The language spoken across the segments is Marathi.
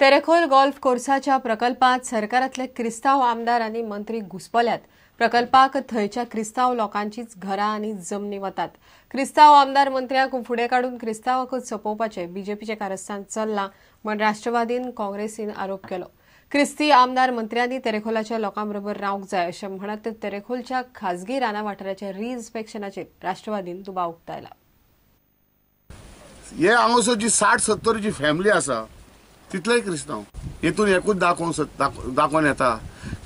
तेरेखोल गोल्फ कोर्साच्या प्रकल्पात सरकारातले क्रिस्ताव आमदार आनी मंत्री घुसपल्यात. प्रकल्पाक थंयच्या क्रिस्ताव लोकांचीच घरां आनी जमनी वतात. क्रिस्ताव आमदार मंत्र्याक फुडें काडून क्रिस्तावांकूच सोपोवपाचे बीजेपीचे कारस्थान चल्लां म्हण राष्ट्रवादीन काँग्रेसीन आरोप केलो. क्रिस्ती आमदार मंत्र्यांनी तेरेखोलाच्या लोकांबरोबर रावंक जाय अशें म्हणत तेरेखोलच्या खाजगी राना वाठाराच्या रिइन्स्पेक्शनाचेर राष्ट्रवादीन दुबाव उक्तायला. हे हांगासर जी 60-70 जी फॅमिली आसा तितलेय क्रिस्तांव हेतून एकूच दाखोवन येता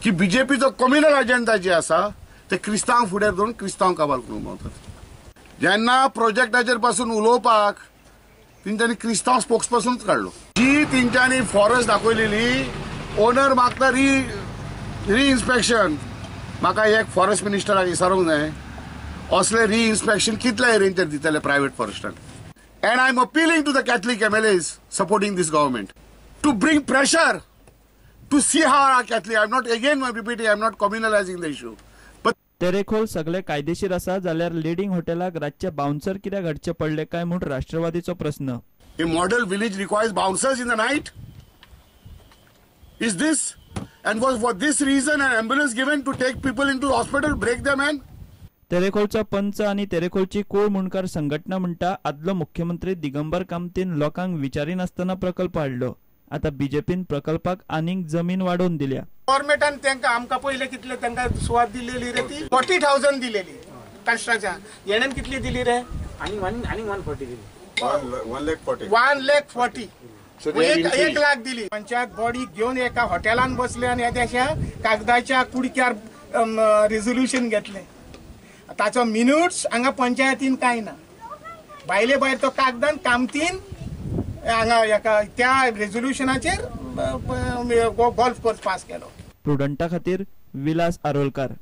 की बीजेपीचो कम्युनल अजेंडा जे आसा ते क्रिस्तांव फुडें धरून क्रिस्तांव काबाल करूंक पावतात. जेन्ना प्रोजेक्टाचेर पासून उलोवपाक तेंच्यांनी क्रिस्तांव स्पोक्स पासूनच काडलो. जी तेंच्यांनी फॉरेस्ट दाखयलेली ओनर मागता रिइन्स्पेक्शन. म्हाका एक फॉरेस्ट मिनिस्टराक विचारूंक जाय असले रिइन्स्पेक्शन कितल्या एरियेचेर दितले private फॉरेस्टान. And I'm appealing to the Catholic MLAs supporting this government to bring pressure to see how our Catholic, I'm not again repeating, I'm not communalizing the issue. But Terekhol सगळे कायदेशीर आसा जाल्यार लिडिंग हॉटेलाक रातचे बाउन्सर कित्याक हाडचे पडले काय म्हूण राष्ट्रवादीचो प्रश्न. A model village requires bouncers in the night? Is this? And was for this reason an ambulance given to take people into hospital, break them in? तेरेखोलचा पंच आणि तेरेखोलची कुळ मुणकार संघटना म्हणटा आदलो मुख्यमंत्री दिगंबर कामतीन लोकांक विचारिनासतना प्रकल्प हाडलो. आता बीजेपीन प्रकल्पाक आनीक जमीन वाडोवन दिल्या. गव्हर्नमेंटान तांकां आमकां पयले कितले तांकां सुवात दिलेली रे ती 40,000 दिलेली कन्स्ट्रक्शन. येणेन कितली दिली रे आणि 140 दिली 1,40,000 1 लाख दिली. पंचायत बॉडी घेऊन एका हॉटेलान बसले आणि त्या कागदाच्या कुडक्यार रिझोल्युशन घेतले. ताचो मिनिट्स हांगा पंचायतीन कांय ना. भायले भायर तो कागदान कामतीन हांगा एका त्या रेझोल्युशनाचेर गोल्फ कोर्स पास केलो. प्रुडंटा खातीर विलास आरोलकार.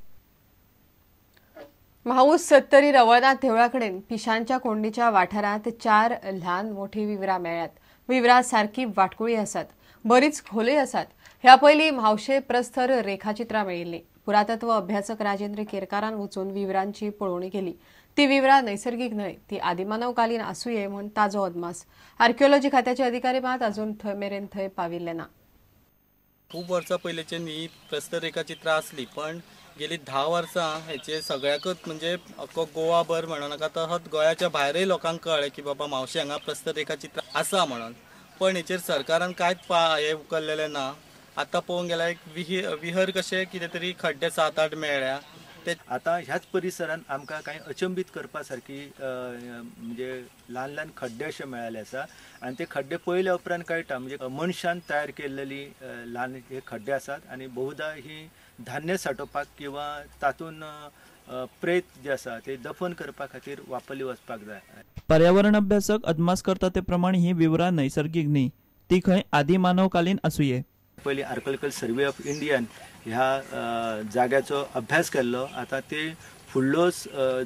म्हाऊस 70 रवळनाथ देवळा कडेन पिशांच्या कोंडीच्या वाठारांत 4 ल्हान मोठी विवरां मेळ्ळ्यात. विवरां सारकी वाटकुळी आसात, बरीच खोलय आसात. ह्या पयलीं म्हावशे प्रस्तर रेखाचित्रां मेळिल्लीं. पुरातत्व अभ्यासक राजेंद्र केरकारान वचून विवरांची पळोवणी केली. ती विवरां नैसर्गिक न्हय, ती आदिमानवकालीन आसूये म्हूण ताजो अदमास. आर्किओलॉजी खात्याचे अधिकारी मात अजून मेरेन थंय पाविल्ले ना. खूप वर्सां पयलींची न्ही प्रस्तर रेखाचित्रां आसली, पण गेली 10 वर्सां हेचे सगळ्याकच म्हणजे अख्खो गोवा भर म्हणनाका तर गोंयाच्या भायरय लोकांक कळ्ळें की बाबा मावशे हांगा प्रस्तर रेखाचित्रां आसा म्हणून. पण हेचेर सरकारान कांयच हे उखल्लेलें ना. आता पळोवंक गेल्यार एक विहर कशे कितें तरी खड्डे 7-8 मेळ्ळ्या. ते आता ह्याच परिसरात आमकां कांय अचंबित करपा सारकी म्हणजे ल्हान ल्हान खड्डे अशे मेळ्ळेले आसा. आनी ते खड्डे पयल्या उपरांत कळटा म्हणजे मनशान तयार केल्लेली ल्हान हे खड्डे आसात. आनी बहुधा ही धान्य साठोवपाक किंवा तातूंत प्रेत जे आसा ते दफन करपा खातीर वापरली वचपाक जाय. पर्यावरण अभ्यासक अदमास करता ते प्रमाण ही विवरां नैसर्गिक न्ही, ती खंय आदिमानवकालीन आसूये. पयलीं आर्किओलॉजिकल सर्वे ऑफ इंडियान ह्या जाग्याचो अभ्यास केल्लो. आता ते फुडलो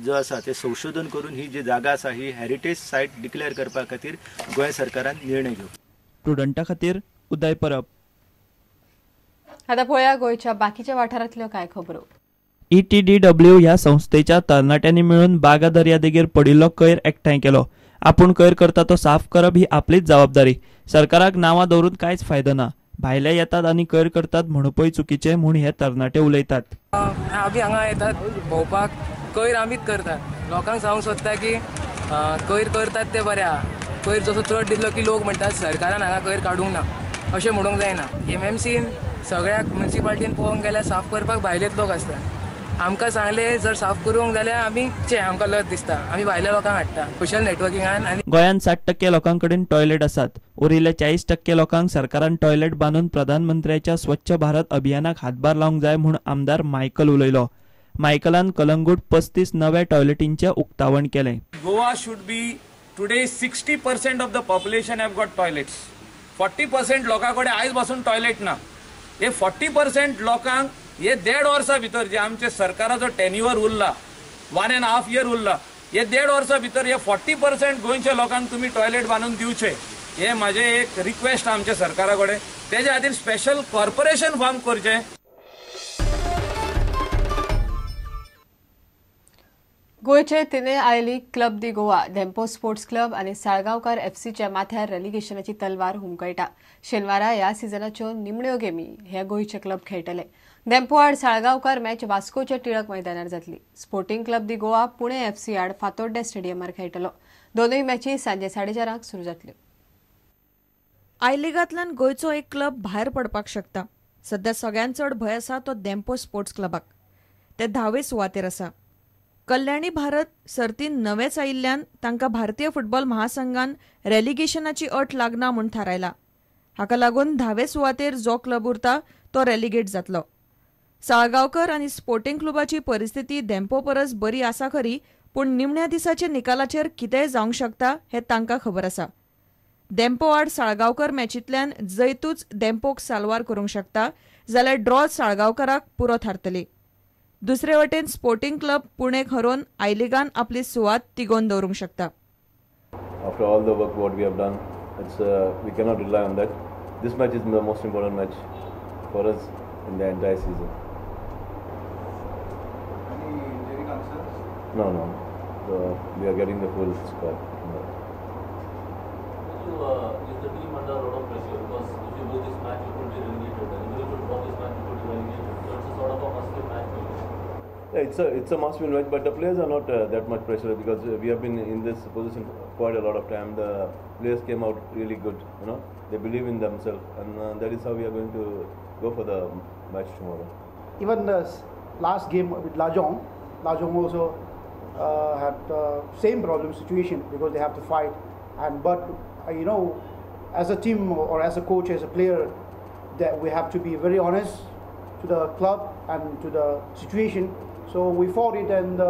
जो आसा ते संशोधन करून ही जी जागा आसा ही हेरिटेज सायट डिक्लेअर करपा खातीर गोंय सरकारान निर्णय घेवप. स्टुडंटा खातीर उदय परब. आता पळया गोंयच्या बाकीच्या वाठारांतल्यो कांय खबरो. ETDW ह्या संस्थेच्या तरणाट्यांनी मिळून बागा दर्यादेगेर पडिल्लो कोयर एकठांय केलो. आपूण कोयर करता तो साफ करप ही आपलीच जबाबदारी. सरकाराक नांवां दवरून कांयच फायदो ना. भायले येतात आणि कोयर करतात म्हणूपय चुकीचे म्हूण हे तरणाटे उलयतात. आमी हांगा येतात भोंवपाक, कोयर आमीच करतात. लोकांक सांगूंक सोदता की कोयर करतात ते बरें आहा. कोयर जसो चड दिसलो की लोक म्हणटात सरकारान हांगा कोयर काडूंक ना अशें म्हणूंक जायना. MMCन सगळ्याक म्युनिसिपालिटीन पळोवंक गेल्यार साफ करपाक भायलेच लोक आसतात. आमकां सांगले जर साफ करूंक जाल्यार आमी आमकां लज दिसता आमी भायल्या लोकांक हाडटा सोशल नेटवर्किंगान. गोंयांत 60% लोकांकडेन टॉयलेट आसात. उरिल्ल्या 40% लोकांक सरकारान टॉयलेट बांदून प्रधानमंत्र्याच्या स्वच्छ भारत अभियानाक हातभार लावंक जाय म्हूण आमदार मायकल उलयलो. मायकलान कलंगूट 35 नव्या टॉयलेटींचे उक्तावण केलें. Goa should be today 60% of the population have got toilets. 40% लोकां कडेन आयज पासून टॉयलेट ना. हे 40% लोकांक हे 1.5 वर्सां भितर जे आमचे सरकाराचो टेन्युअर उरला 1.5 year उरला, हे 1.5 वर्सां भितर हे 40% गोंयच्या लोकांक तुमी टॉयलेट बांदून दिवचे. हे माझे एक रिक्वेस्ट आमच्या सरकारा कडेन. तेज्या खातीर स्पेशल कॉर्पोरेशन फॉर्म करचें. गोयचे तिने I league club the Goa Dempo sports club आणि साळगावकर एफसीच्या माथ्यार रेलिगेशनाची तलवार हुमकळटा. शेनवारा ह्या सिजनाच्यो निमण्यो गेमी हे गोयचे क्लब खेळटले. धेंपो आड साळगावकर मॅच वास्कोच्या टिळक मैदानार जातली. स्पोर्टिंग क्लब दी गोवा पुणे एफसी आड फातोड्डे स्टेडियमार खेळटलो. दोनूय मॅची सांजे 4:30 सुरू जातल्यो. आय लिगांतल्यान गोंयचो एक क्लब भायर पडपाक शकता. सध्या सगळ्यांत चड भंय आसा तो धेंपो स्पोर्ट्स क्लबाक. ते 10वे सुवातेर आसा. कल्याणी भारत सर्तीन नवेच आयिल्ल्यान तांकां भारतीय फुटबॉल महासंघान रेलिगेशनाची अट लागना म्हूण थारायला. हाका लागून 10वे सुवातेर जो क्लब उरता तो रेलिगेट जातलो. साळगावकर आनी स्पोर्टिंग क्लबाची परिस्थिती धेंपो परस बरी आसा खरी, पूण निमण्या दिसाच्या निकालाचेर कितेंय जावंक शकता हें तांकां खबर आसा. धेंपो आड साळगावकर मॅचींतल्यान जैतूच धेंपोक साल्वार करूंक शकता, जाल्यार ड्रॉ साळगावकराक पुरो थारतली. दुसरे वटेन स्पोर्टिंग क्लब पुणेक हरोवन आय लिगान आपली सुवात तिगोवन दवरूंक शकता. After all the work what we have done, we cannot rely on that. This match is the most important match for us in the entire season. Any injury concerns? No. We are getting the full squad. Is the team under a lot of pressure? Because if you lose this match, you could be relegated. And if you drop this match, you could be relegated. So it's a sort of a must-win match. Yeah, it's a must-win match, but the players are not that much pressure because we have been in this position quite a lot of time. The players came out really good, They believe in themselves, and that is how we are going to go for the match tomorrow. Even the last game with Lajong also had same problem situation because they have to fight, but as a team or as a coach, as a player, that we have to be very honest to the club and to the situation. So we fought it and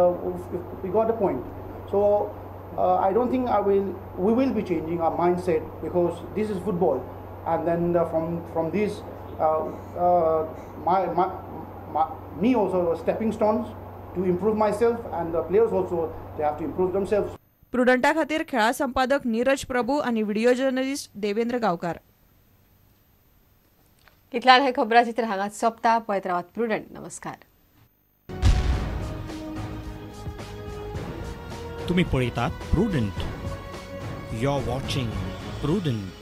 we got the point. So I don't think we will be changing our mindset because this is football. And then from this, me also stepping stones to improve myself, and the players also they have to improve themselves. प्रुडंटा खातीर खेळा संपादक नीरज प्रभू आणि व्हिडिओ जर्नलिस्ट देवेंद्र गावकार. इतल्यान हे खबराचित्र हांगाच सोंपता. पळयत रावात प्रुडंट. नमस्कार. तुम्ही पळयतात Prudent. You are watching prudent.